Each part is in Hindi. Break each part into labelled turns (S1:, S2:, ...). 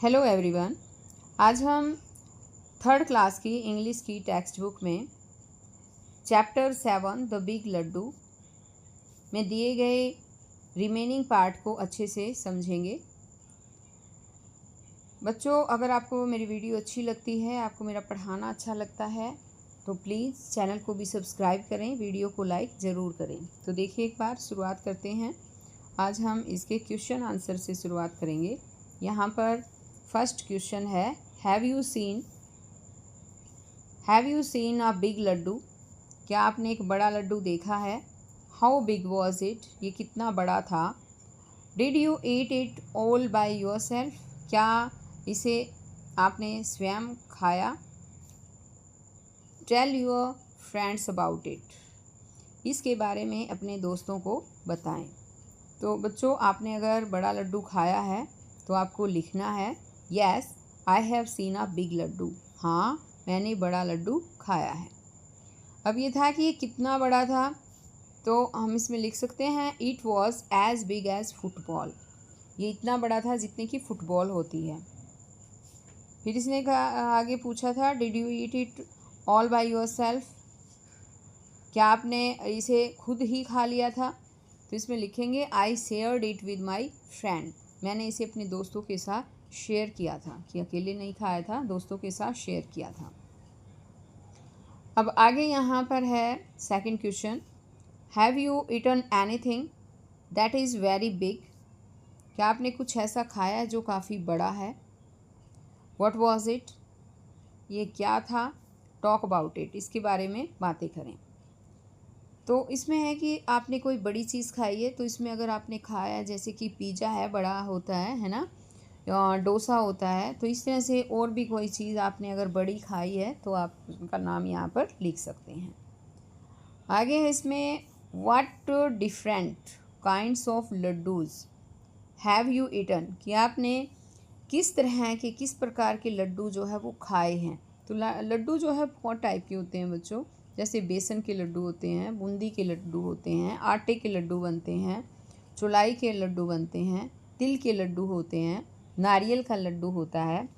S1: Hello everyone. आज हम थर्ड क्लास की इंग्लिश की टेक्स्ट बुक में चैप्टर 7 द बिग लड्डू में दिए गए रिमेनिंग पार्ट को अच्छे से समझेंगे। बच्चों, अगर आपको मेरी वीडियो अच्छी लगती है, आपको मेरा पढ़ाना अच्छा लगता है तो प्लीज़ चैनल को भी सब्सक्राइब करें, वीडियो को लाइक ज़रूर करें। तो देखिए, एक बार शुरुआत करते हैं। आज हम इसके क्वेश्चन आंसर से शुरुआत करेंगे। यहाँ पर फर्स्ट क्वेश्चन है, have you seen a big laddu? क्या आपने एक बड़ा लड्डू देखा है? How big was it? ये कितना बड़ा था? Did you eat it all by yourself? क्या इसे आपने स्वयं खाया? Tell your friends about it. इसके बारे में अपने दोस्तों को बताएं। तो बच्चों, आपने अगर बड़ा लड्डू खाया है तो आपको लिखना है yes I have seen a big laddu. हाँ, मैंने बड़ा लड्डू खाया है। अब ये था कि ये कितना बड़ा था, तो हम इसमें लिख सकते हैं it was as big as football. ये इतना बड़ा था जितने की फुटबॉल होती है। फिर इसने आगे पूछा था did you eat it all by yourself? क्या आपने इसे खुद ही खा लिया था? तो इसमें लिखेंगे I shared it with my friend. मैंने इसे अपने दोस्तों के साथ शेयर किया था, कि अकेले नहीं खाया था, दोस्तों के साथ शेयर किया था। अब आगे यहाँ पर है second question, have you eaten anything that is very big? क्या आपने कुछ ऐसा खाया है जो काफ़ी बड़ा है? What was it? ये क्या था? Talk about it. इसके बारे में बातें करें। तो इसमें है कि आपने कोई बड़ी चीज़ खाई है, तो इसमें अगर आपने खाया है जैसे कि पिज़्ज़ा है, बड़ा होता है ना, डोसा होता है, तो इस तरह से और भी कोई चीज़ आपने अगर बड़ी खाई है तो आप उनका नाम यहाँ पर लिख सकते हैं। आगे है इसमें what different kinds of laddoos have you eaten? कि आपने किस तरह के, किस प्रकार के लड्डू जो है वो खाए हैं। तो लड्डू जो है बहुत टाइप के होते हैं बच्चों। जैसे बेसन के लड्डू होते हैं, बूंदी के लड्डू होते हैं, आटे के लड्डू बनते हैं, चौलाई के लड्डू बनते हैं, तिल के लड्डू होते हैं, नारियल का लड्डू होता है,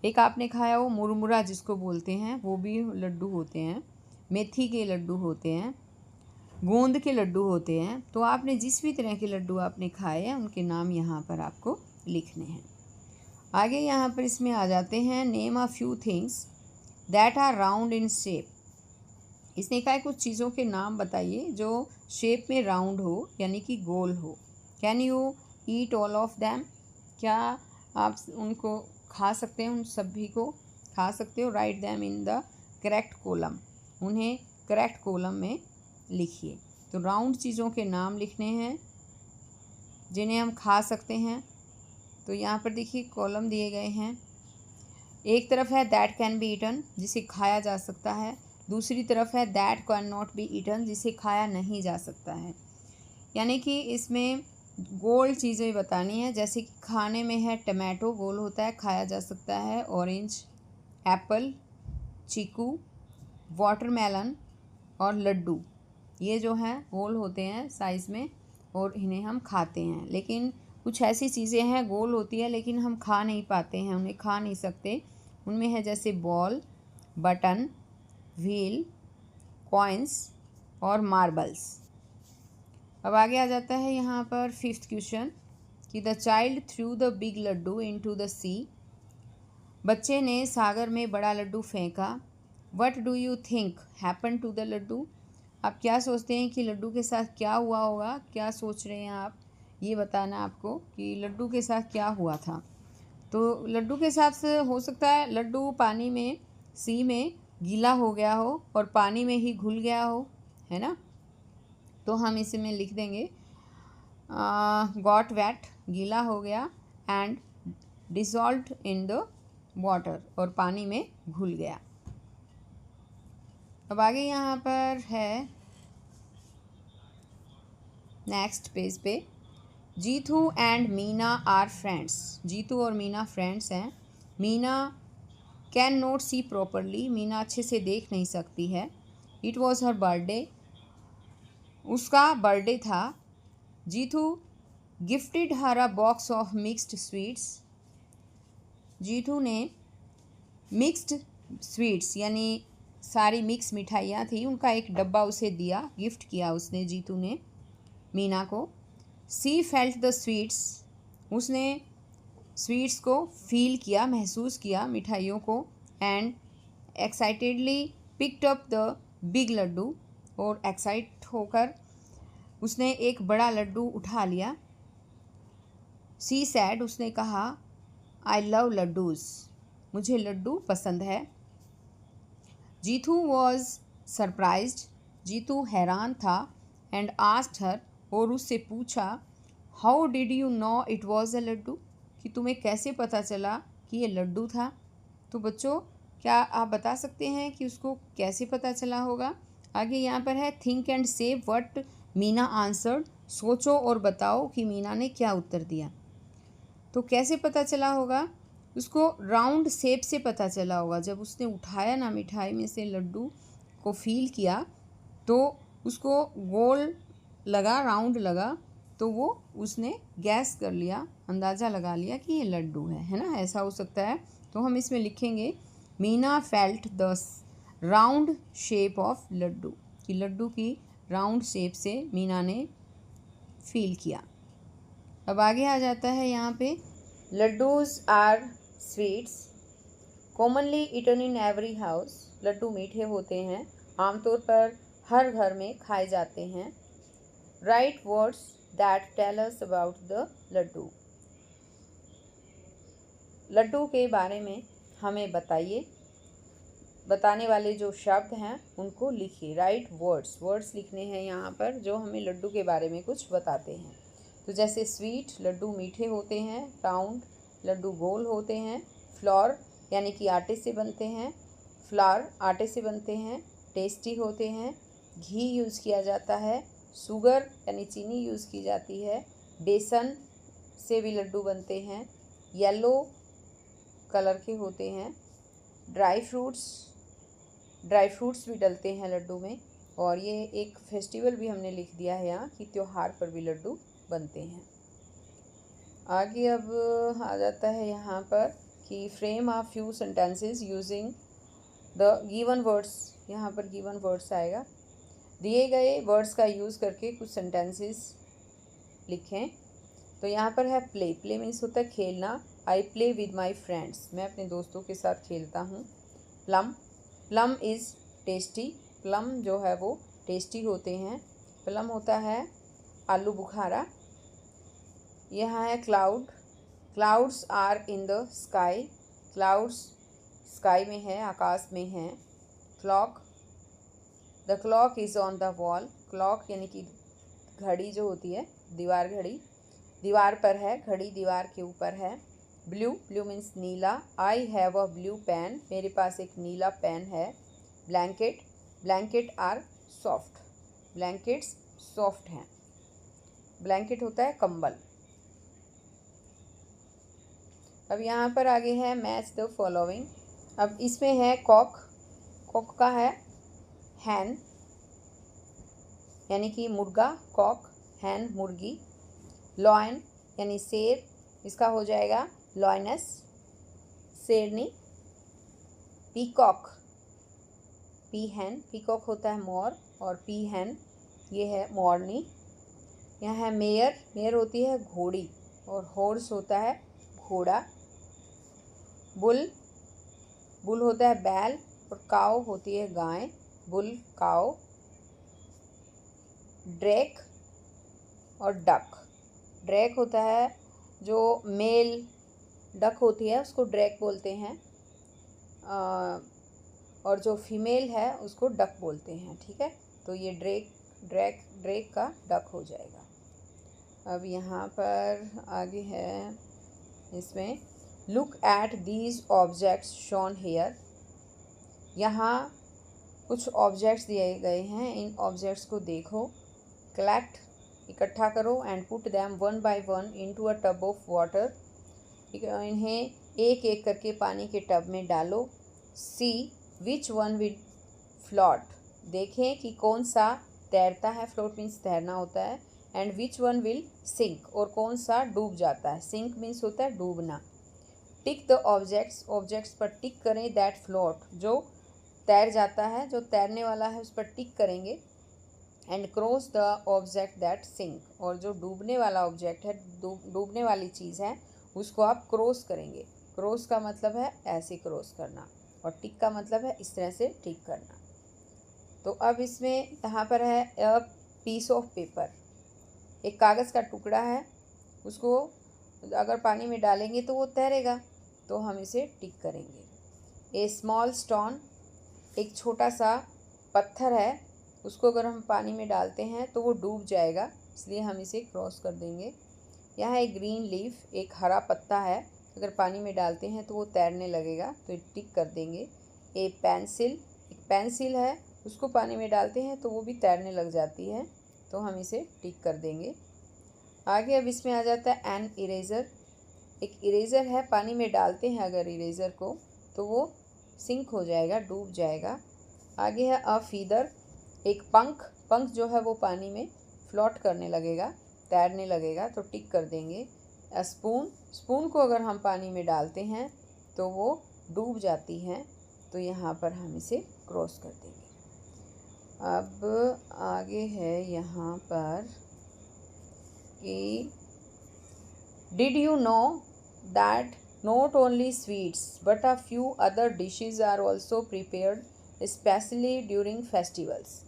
S1: एक आपने खाया वो मुरमुरा जिसको बोलते हैं, वो भी लड्डू होते हैं, मेथी के लड्डू होते हैं, गोंद के लड्डू होते हैं। तो आपने जिस भी तरह के लड्डू आपने खाए हैं उनके नाम यहाँ पर आपको लिखने हैं। आगे यहाँ पर इसमें आ जाते हैं, name a few things that are round in shape. इसने कहा है कुछ चीज़ों के नाम बताइए जो शेप में राउंड हो, यानी कि गोल हो। Can you eat all of them? क्या आप उनको खा सकते हैं? उन सभी को खा सकते हो। Right them in the correct column. उन्हें करेक्ट कॉलम में लिखिए। तो राउंड चीज़ों के नाम लिखने हैं जिन्हें हम खा सकते हैं। तो यहाँ पर देखिए कॉलम दिए गए हैं। एक तरफ है दैट कैन बी ईटन, जिसे खाया जा सकता है। दूसरी तरफ है that can not be eaten, जिसे खाया नहीं जा सकता है। यानी कि इसमें गोल चीज़ें बतानी है। जैसे कि खाने में है टमाटो, गोल होता है, खाया जा सकता है। ऑरेंज, एप्पल, चीकू, वाटरमेलन और लड्डू, ये जो हैं गोल होते हैं साइज़ में और इन्हें हम खाते हैं। लेकिन कुछ ऐसी चीज़ें हैं गोल होती है लेकिन हम खा नहीं पाते हैं, उन्हें खा नहीं सकते। उनमें है जैसे बॉल, बटन, व्हील, कॉइन्स और मार्बल्स। अब आगे आ जाता है यहाँ पर फिफ्थ क्वेश्चन कि the child threw the big laddoo into the sea. बच्चे ने सागर में बड़ा लड्डू फेंका। What do you think happen to the laddoo? आप क्या सोचते हैं कि लड्डू के साथ क्या हुआ होगा? क्या सोच रहे हैं आप? ये बताना आपको कि लड्डू के साथ क्या हुआ था। तो लड्डू के साथ हो सकता है लड्डू पानी में, सी में गीला हो गया हो और पानी में ही घुल गया हो, है ना। तो हम इसमें लिख देंगे गॉट वेट, गीला हो गया, and dissolved in the water, और पानी में घुल गया। अब आगे यहाँ पर है नेक्स्ट पेज पे, Jeetu and Meena are friends. Jeetu और मीना फ्रेंड्स हैं। Meena can not see properly, Meena अच्छे से देख नहीं सकती है। इट वॉज हर बर्थडे, उसका बर्थडे था। Jeetu gifted her a box of mixed sweets, Jeetu ने मिक्स्ड स्वीट्स यानी सारी मिक्स मिठाइयाँ थी उनका एक डब्बा उसे दिया, गिफ्ट किया उसने जीतू ने मीना को। सी फेल्ट द स्वीट्स, उसने स्वीट्स को फील किया, महसूस किया मिठाइयों को। And excitedly picked up the big laddu, और एक्साइट होकर उसने एक बड़ा लड्डू उठा लिया। सी सैड, उसने कहा आई लव लड्डूज़, मुझे लड्डू पसंद है। जीतू वॉज सरप्राइज्ड, जीतू हैरान था। एंड आस्क्ड हर, और उससे पूछा how did you know it was a laddu, कि तुम्हें कैसे पता चला कि ये लड्डू था। तो बच्चों क्या आप बता सकते हैं कि उसको कैसे पता चला होगा। आगे यहाँ पर है थिंक एंड से व्हाट मीना आंसर्ड, सोचो और बताओ कि मीना ने क्या उत्तर दिया। तो कैसे पता चला होगा, उसको राउंड शेप से पता चला होगा। जब उसने उठाया ना मिठाई में से लड्डू को फील किया तो उसको गोल लगा, राउंड लगा, तो वो उसने गैस कर लिया, अंदाज़ा लगा लिया कि ये लड्डू है ना, ऐसा हो सकता है। तो हम इसमें लिखेंगे Meena felt the round shape of laddu, कि लड्डू की राउंड शेप से मीना ने फील किया। अब आगे आ जाता है यहाँ पे laddus are sweets commonly eaten in every house, laddu मीठे होते हैं, आमतौर पर हर घर में खाए जाते हैं। Write words that tell us about the laddu, laddu के बारे में हमें बताइए, बताने वाले जो शब्द हैं उनको लिखिए। राइट वर्ड्स, वर्ड्स लिखने हैं यहाँ पर जो हमें लड्डू के बारे में कुछ बताते हैं। तो जैसे स्वीट, लड्डू मीठे होते हैं। राउंड, लड्डू गोल होते हैं। फ्लोर यानी कि आटे से बनते हैं, फ्लावर आटे से बनते हैं। टेस्टी होते हैं, घी यूज़ किया जाता है। शुगर यानी चीनी यूज़ की जाती है। बेसन से भी लड्डू बनते हैं, येलो कलर के होते हैं। ड्राई फ्रूट्स भी डलते हैं लड्डू में। और ये एक फेस्टिवल भी हमने लिख दिया है यहाँ कि त्योहार पर भी लड्डू बनते हैं। आगे अब आ जाता है यहाँ पर कि frame of few sentences using the given words, यहाँ पर गिवन वर्ड्स आएगा। दिए गए वर्ड्स का यूज़ करके कुछ सेंटेंसेस लिखें। तो यहाँ पर है प्ले, प्ले मीन्स होता है खेलना। I play with my friends, मैं अपने दोस्तों के साथ खेलता हूँ। Plum, plum is tasty, plum जो है वो टेस्टी होते हैं। प्लम होता है आलू बुखारा। यहाँ है cloud, clouds are in the sky, clouds sky में है, आकाश में है। Clock, the clock is on the wall, clock यानी कि घड़ी जो होती है, दीवार घड़ी दीवार पर है, घड़ी दीवार के ऊपर है। ब्लू, ब्लू मीन्स नीला। I have a blue pen, मेरे पास एक नीला पेन है। Blanket, blanket are soft, blankets soft हैं। ब्लैंकेट होता है कंबल। अब यहाँ पर आगे है मैच द फॉलोइंग। अब इसमें है कॉक, कॉक का है हैन यानी कि मुर्गा, कॉक, हैन मुर्गी। लॉयन यानी शेर, इसका हो जाएगा लॉयनस, शेरनी। पीकॉक, पी हैन, पीकॉक होता है मोर, और पी हैन ये है मोरनी। यहाँ है मेयर, मेयर होती है घोड़ी, और हॉर्स होता है घोड़ा। बुल, बुल होता है बैल, और काऊ होती है गाय, बुल काऊ। ड्रैक और डक, ड्रैक होता है जो मेल डक होती है उसको ड्रैक बोलते हैं, और जो फीमेल है उसको डक बोलते हैं। ठीक है, तो ये ड्रैक का डक हो जाएगा। अब यहाँ पर आगे है इसमें look at these objects shown here, यहाँ कुछ ऑब्जेक्ट्स दिए गए हैं, इन ऑब्जेक्ट्स को देखो। कलेक्ट, इकट्ठा करो। And put them one by one into a tub of water, इन्हें एक एक करके पानी के टब में डालो। सी विच वन विल फ्लोट, देखें कि कौन सा तैरता है, फ्लोट मीन्स तैरना होता है। And which one will sink, और कौन सा डूब जाता है, सिंक मीन्स होता है डूबना। टिक द ऑब्जेक्ट्स, ऑब्जेक्ट्स पर टिक करें दैट फ्लोट, जो तैर जाता है, जो तैरने वाला है उस पर टिक करेंगे। And cross the object that sink, और जो डूबने वाला ऑब्जेक्ट है, डूबने वाली चीज़ है, उसको आप क्रॉस करेंगे। क्रॉस का मतलब है ऐसे क्रॉस करना, और टिक का मतलब है इस तरह से टिक करना। तो अब इसमें यहाँ पर है अ पीस ऑफ पेपर, एक कागज़ का टुकड़ा है, उसको अगर पानी में डालेंगे तो वो तैरेगा, तो हम इसे टिक करेंगे। ए स्मॉल स्टोन, एक छोटा सा पत्थर है, उसको अगर हम पानी में डालते हैं तो वो डूब जाएगा, इसलिए हम इसे क्रॉस कर देंगे। यहाँ एक ग्रीन लीफ, एक हरा पत्ता है, अगर पानी में डालते हैं तो वो तैरने लगेगा, तो टिक कर देंगे। ए पेंसिल, एक पेंसिल है, उसको पानी में डालते हैं तो वो भी तैरने लग जाती है, तो हम इसे टिक कर देंगे। आगे अब इसमें आ जाता है एन इरेज़र, एक इरेज़र है, पानी में डालते हैं अगर इरेज़र को तो वो सिंक हो जाएगा, डूब जाएगा। आगे है अ फीदर, एक पंख, पंख जो है वो पानी में फ्लोट करने लगेगा, तैरने लगेगा, तो टिक कर देंगे। अ स्पून, स्पून को अगर हम पानी में डालते हैं तो वो डूब जाती हैं, तो यहाँ पर हम इसे क्रॉस कर देंगे। अब आगे है यहाँ पर कि did you know that not only sweets but a few other dishes are also prepared specially during festivals.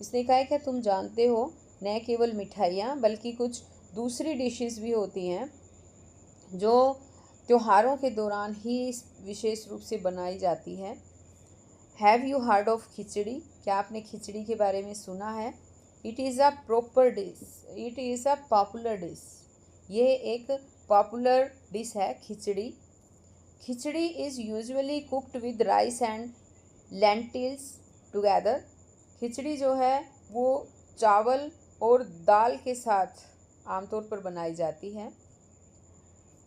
S1: इसने कहा है कि तुम जानते हो न केवल मिठाइयाँ बल्कि कुछ दूसरी डिशेस भी होती हैं जो त्योहारों के दौरान ही विशेष रूप से बनाई जाती है। Have you heard of khichdi, क्या आपने खिचड़ी के बारे में सुना है? It is a proper dish, it is a popular dish, ये एक पॉपुलर डिश है khichdi. Khichdi is usually cooked with rice and lentils together, khichdi जो है वो चावल और दाल के साथ आमतौर पर बनाई जाती है।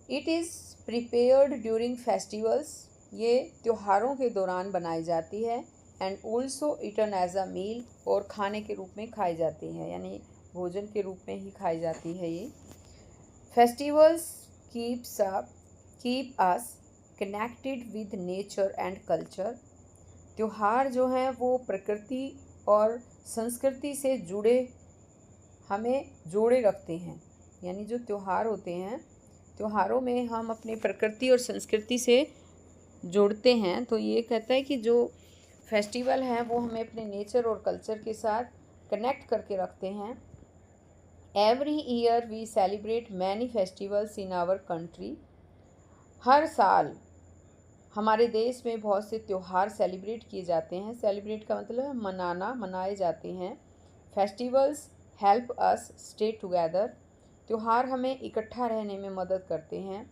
S1: It is prepared during festivals, ये त्योहारों के दौरान बनाई जाती है। And also eaten as a meal, और खाने के रूप में खाई जाती है, यानी भोजन के रूप में ही खाई जाती है ये। Festivals keep us connected with nature and culture, त्योहार जो हैं वो प्रकृति और संस्कृति से जुड़े, हमें जोड़े रखते हैं, यानी जो त्यौहार होते हैं, त्योहारों में हम अपनी प्रकृति और संस्कृति से जोड़ते हैं। तो ये कहता है कि जो फेस्टिवल हैं वो हमें अपने नेचर और कल्चर के साथ कनेक्ट करके रखते हैं। Every year we celebrate many festivals in our country, हर साल हमारे देश में बहुत से त्यौहार सेलिब्रेट किए जाते हैं। सेलिब्रेट का मतलब है मनाना, मनाए जाते हैं। Festivals help us stay together, त्यौहार हमें इकट्ठा रहने में मदद करते हैं।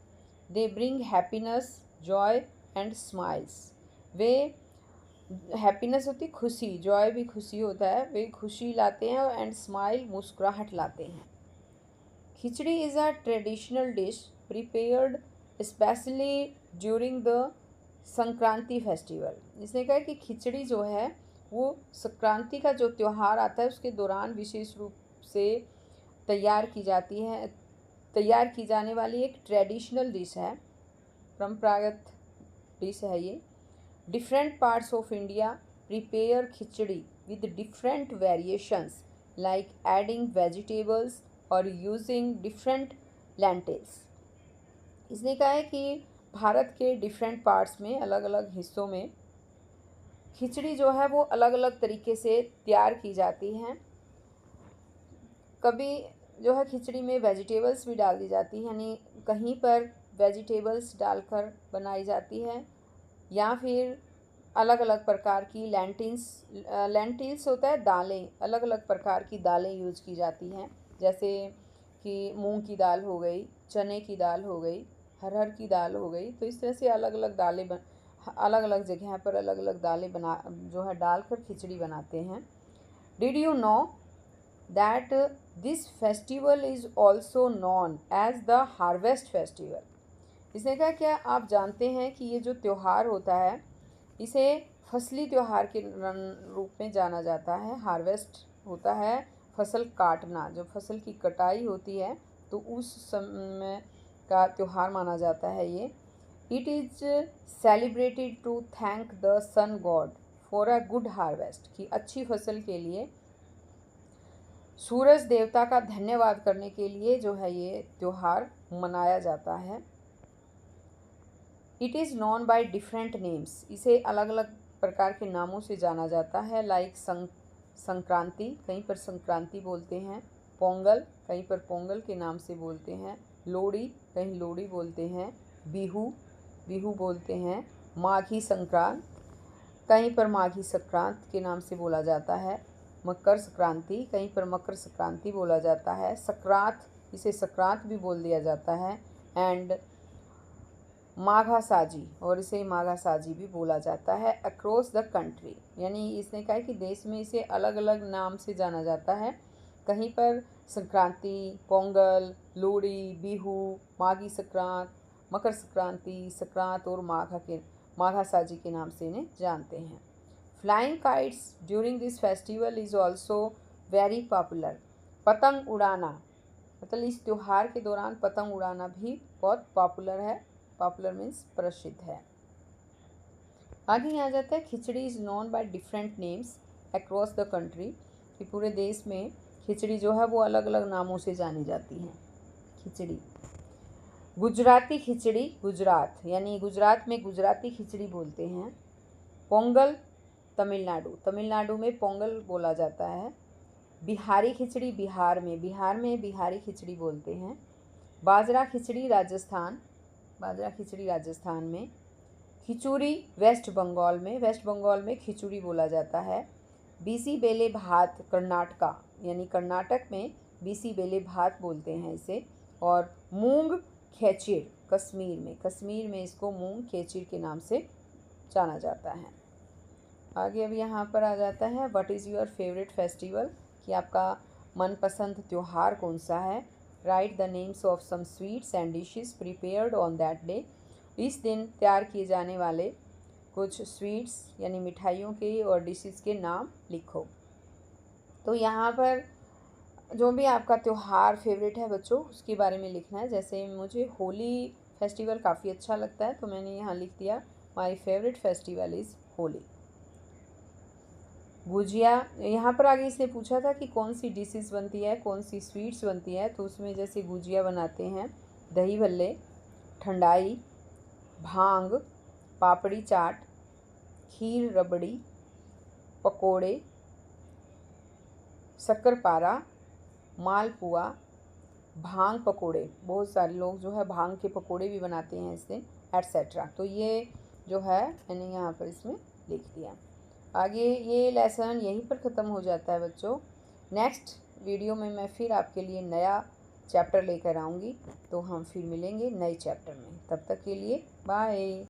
S1: They bring happiness, Joy and smiles, way happiness होती खुशी, जॉय भी खुशी होता है, वे खुशी लाते हैं, एंड स्माइल मुस्कुराहट लाते हैं। Khichdi is a traditional dish prepared specially during the Sankranti festival. इसने कहा कि खिचड़ी जो है वो संक्रांति का जो त्यौहार आता है उसके दौरान विशेष रूप से तैयार की जाती है, तैयार की जाने वाली एक ट्रेडिशनल डिश है, परंपरागत डिश है ये। Different parts of India prepare khichdi with different variations like adding vegetables और यूजिंग डिफरेंट लेंटिल्स। इसने कहा है कि भारत के डिफरेंट पार्ट्स में, अलग अलग हिस्सों में खिचड़ी जो है वो अलग अलग तरीके से तैयार की जाती हैं। कभी जो है खिचड़ी में वेजिटेबल्स भी डाल दी जाती है, यानी कहीं पर वेजिटेबल्स डालकर बनाई जाती है, या फिर अलग अलग प्रकार की लेंटिल्स होता है दालें, अलग अलग प्रकार की दालें यूज़ की जाती हैं, जैसे कि मूंग की दाल हो गई, चने की दाल हो गई, अरहर की दाल हो गई। तो इस तरह से अलग अलग दालें अलग अलग जगह पर अलग अलग दालें बना जो है डालकर खिचड़ी बनाते हैं। Did you know that this festival is also known as the harvest festival. इसने कहा क्या आप जानते हैं कि ये जो त्यौहार होता है इसे फसली त्यौहार के रूप में जाना जाता है। हार्वेस्ट होता है फसल काटना, जो फसल की कटाई होती है तो उस समय का त्यौहार माना जाता है ये। It is celebrated to thank the sun god for a good harvest, कि अच्छी फसल के लिए सूरज देवता का धन्यवाद करने के लिए जो है ये त्यौहार मनाया जाता है। It is known by different names, इसे अलग अलग प्रकार के नामों से जाना जाता है। लाइक संक्रांति, कहीं पर संक्रांति बोलते हैं। पोंगल, कहीं पर पोंगल के नाम से बोलते हैं। लोहड़ी, कहीं लोहड़ी बोलते हैं। बिहू, बिहू बोलते हैं। माघी संक्रांत, कहीं पर माघी संक्रांत के नाम से बोला जाता है। मकर संक्रांति, कहीं पर मकर संक्रांति बोला जाता है। सक्रांत, इसे सक्रांत भी बोल दिया जाता है। एंड माघा साजी, और इसे माघा साजी भी बोला जाता है अक्रॉस द कंट्री, यानी इसने कहा कि देश में इसे अलग अलग नाम से जाना जाता है। कहीं पर संक्रांति, पोंगल, लोहड़ी, बिहू, माघी संक्रांत, मकर संक्रांति, संक्रांत और माघा साजी के नाम से इन्हें जानते हैं। Flying kites during this festival is also very popular. पतंग उड़ाना, मतलब इस त्यौहार के दौरान पतंग उड़ाना भी बहुत पॉपुलर है। पॉपुलर मीन्स प्रसिद्ध है। आगे आ जाता है khichdi is known by different names across the country, कि पूरे देश में खिचड़ी जो है वो अलग अलग नामों से जानी जाती है। खिचड़ी, गुजराती खिचड़ी, गुजरात, यानी गुजरात में गुजराती खिचड़ी बोलते हैं। पोंगल, तमिलनाडु, तमिलनाडु में पोंगल बोला जाता है। बिहारी खिचड़ी, बिहार में बिहारी खिचड़ी बोलते हैं। बाजरा खिचड़ी, राजस्थान, बाजरा खिचड़ी राजस्थान में। खिचूड़ी, वेस्ट बंगाल में खिचूड़ी बोला जाता है। बीसी बेले भात, कर्नाटका, यानी कर्नाटक में बीसी बेले भात बोलते हैं इसे। और मूंग खेचीर, कश्मीर में इसको मूंग खेचीर के नाम से जाना जाता है। आगे अब यहाँ पर आ जाता है what is your favourite festival, कि आपका मनपसंद त्यौहार कौन सा है। Write the names of some sweets and dishes prepared on that day, इस दिन तैयार किए जाने वाले कुछ स्वीट्स यानी मिठाइयों के और डिशेस के नाम लिखो। तो यहाँ पर जो भी आपका त्यौहार फेवरेट है बच्चों, उसके बारे में लिखना है। जैसे मुझे होली फेस्टिवल काफ़ी अच्छा लगता है, तो मैंने यहाँ लिख दिया my favourite festival is Holi. Gujiya, यहाँ पर आगे इसने पूछा था कि कौन सी डिशेस बनती है, कौन सी स्वीट्स बनती है, तो उसमें जैसे गुजिया बनाते हैं, दही भल्ले, ठंडाई, भांग, पापड़ी चाट, खीर रबड़ी, पकोड़े, शक्करपारा, मालपुआ, भांग पकोड़े, बहुत सारे लोग जो है भांग के पकोड़े भी बनाते हैं इससे, एट्सेट्रा। तो ये जो है मैंने यहाँ पर इसमें लिख दिया। आगे ये लेसन यहीं पर ख़त्म हो जाता है बच्चों। नेक्स्ट वीडियो में मैं फिर आपके लिए नया चैप्टर लेकर आऊँगी, तो हम फिर मिलेंगे नए चैप्टर में। तब तक के लिए बाय।